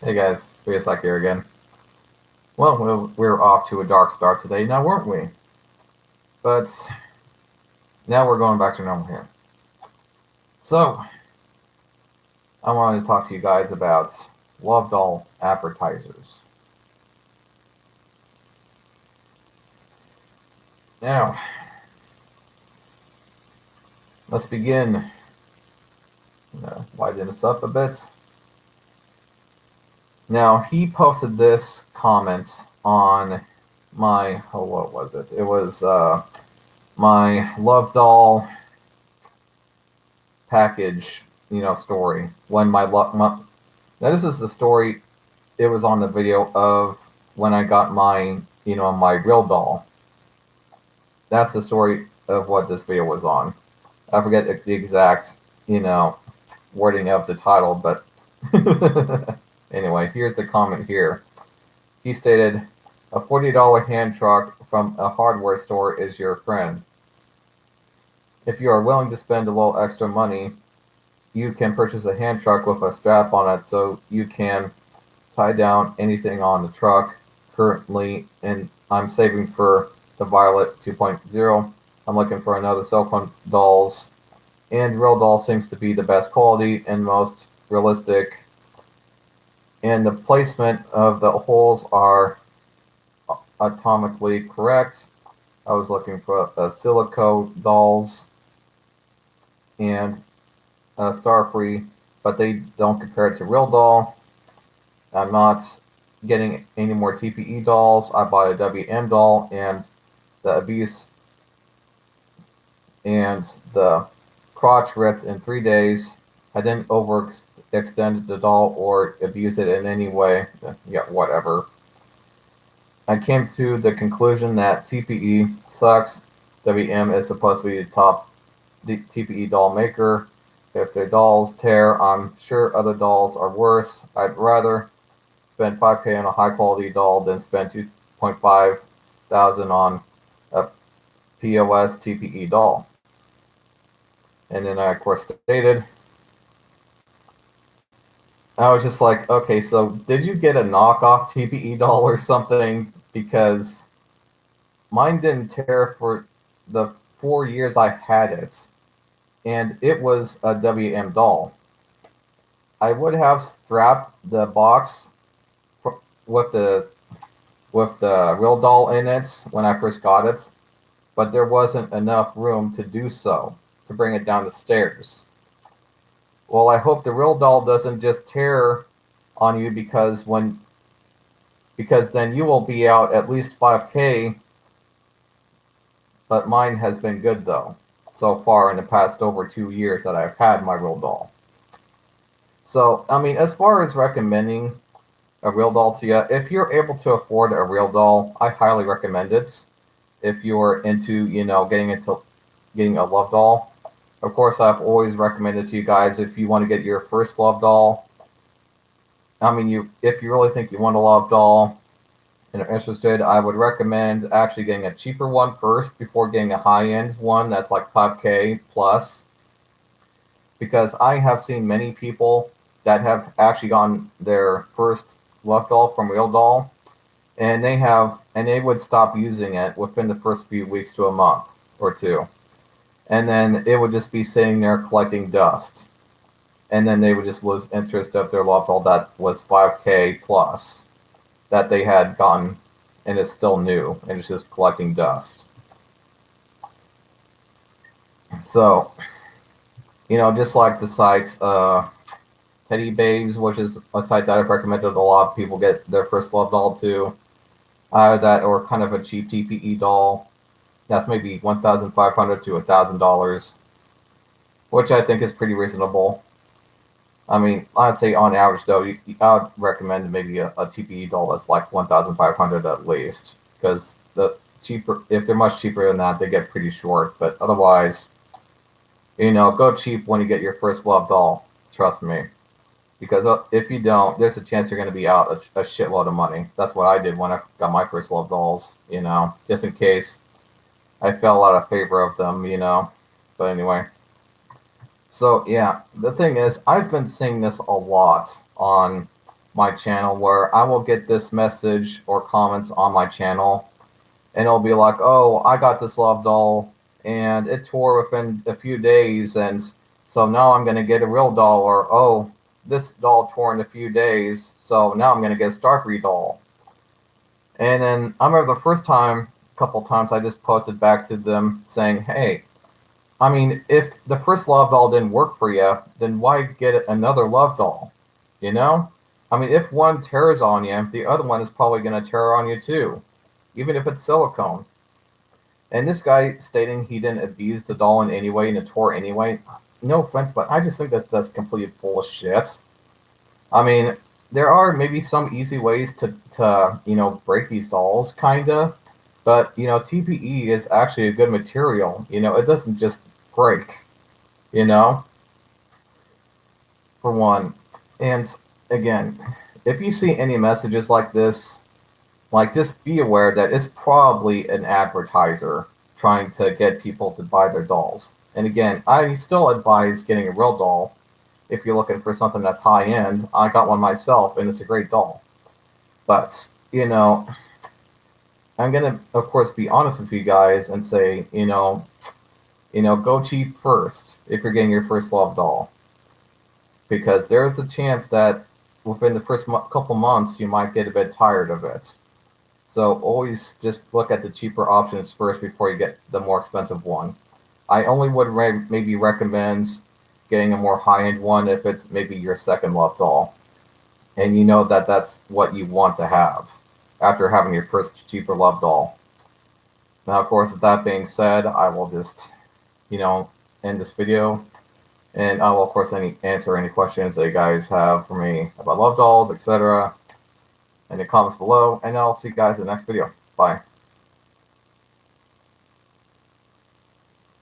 Hey guys, Like here again. Well, we're off to a dark start today, now weren't we? But now we're going back to normal here. So, I wanted to talk to you guys about love doll advertisers. Now, let's begin. Widen this up a bit. Now, he posted this comment on what was it? It was my love doll package, story. When now this is the story. It was on the video of when I got my real doll. That's the story of what this video was on. I forget the exact, wording of the title, but anyway, here's the comment here. He stated, "A $40 hand truck from a hardware store is your friend. If you are willing to spend a little extra money, you can purchase a hand truck with a strap on it so you can tie down anything on the truck. Currently, and I'm saving for the Violet 2.0. I'm looking for another cell phone dolls, and Real Doll seems to be the best quality and most realistic, and the placement of the holes are atomically correct. I was looking for silico dolls and Starfree, but they don't compare it to Real Doll. I'm not getting any more TPE dolls. I bought a WM doll, and the abuse and the crotch ripped in 3 days. I didn't overextend the doll or abuse it in any way. Yeah, whatever. I came to the conclusion that TPE sucks. WM is supposed to be the top TPE doll maker. If their dolls tear, I'm sure other dolls are worse. I'd rather spend 5K on a high quality doll than spend 2.5 thousand on a POS TPE doll." And then I, of course, stated, I was just like, okay, so did you get a knockoff TPE doll or something? Because mine didn't tear for the 4 years I had it, and it was a WM doll. I would have strapped the box with the real doll in it when I first got it, but there wasn't enough room to do so, to bring it down the stairs. Well, I hope the real doll doesn't just tear on you because then you will be out at least 5K, but mine has been good though, so far in the past over 2 years that I've had my real doll. So, I mean, as far as recommending a real doll to you, if you're able to afford a real doll, I highly recommend it. If you're into, getting a love doll. Of course, I've always recommended to you guys, if you want to get your first love doll, if you really think you want a love doll and are interested, I would recommend actually getting a cheaper one first before getting a high-end one that's like 5K plus, because I have seen many people that have actually gotten their first love doll from Real Doll, and they would stop using it within the first few weeks to a month or two, and then it would just be sitting there collecting dust, and then they would just lose interest of their love doll that was 5K plus that they had gotten, and it's still new and it's just collecting dust. So, just like the sites, Teddy Babes, which is a site that I've recommended a lot of people get their first love doll to, that or kind of a cheap TPE doll. That's maybe $1,500 to $1,000, which I think is pretty reasonable. I mean, I'd say on average though, I would recommend maybe a TPE doll that's like 1,500 at least, because if they're much cheaper than that, they get pretty short. But otherwise, go cheap when you get your first love doll. Trust me, because if you don't, there's a chance you're going to be out a shitload of money. That's what I did when I got my first love dolls. Just in case I fell out of favor of them. But anyway. So yeah, the thing is, I've been seeing this a lot on my channel where I will get this message or comments on my channel, and it'll be like, oh, I got this love doll and it tore within a few days, and so now I'm going to get a real doll. Or, oh, this doll tore in a few days, so now I'm going to get a Starfree doll. And then I remember the first time, a couple times, I just posted back to them saying, hey, I mean, if the first love doll didn't work for you, then why get another love doll? You know? I mean, if one tears on you, the other one is probably going to tear on you too, even if it's silicone. And this guy stating he didn't abuse the doll in any way and it tore anyway, no offense, but I just think that that's completely full of shit. I mean, there are maybe some easy ways to break these dolls, kinda, but TPE is actually a good material. It doesn't just break. You know, for one, and again, if you see any messages like this, like just be aware that it's probably an advertiser trying to get people to buy their dolls. And again, I still advise getting a real doll if you're looking for something that's high end. I got one myself, and it's a great doll. But I'm gonna, of course, be honest with you guys and say, go cheap first if you're getting your first love doll, because there's a chance that within the first couple months you might get a bit tired of it. So always just look at the cheaper options first before you get the more expensive one. I only would maybe recommend getting a more high-end one if it's maybe your second love doll, and you know that that's what you want to have after having your first cheaper love doll. Now, of course, with that being said, I will just, end this video, and I will, of course, answer any questions that you guys have for me about love dolls, etc., in the comments below, and I'll see you guys in the next video. Bye.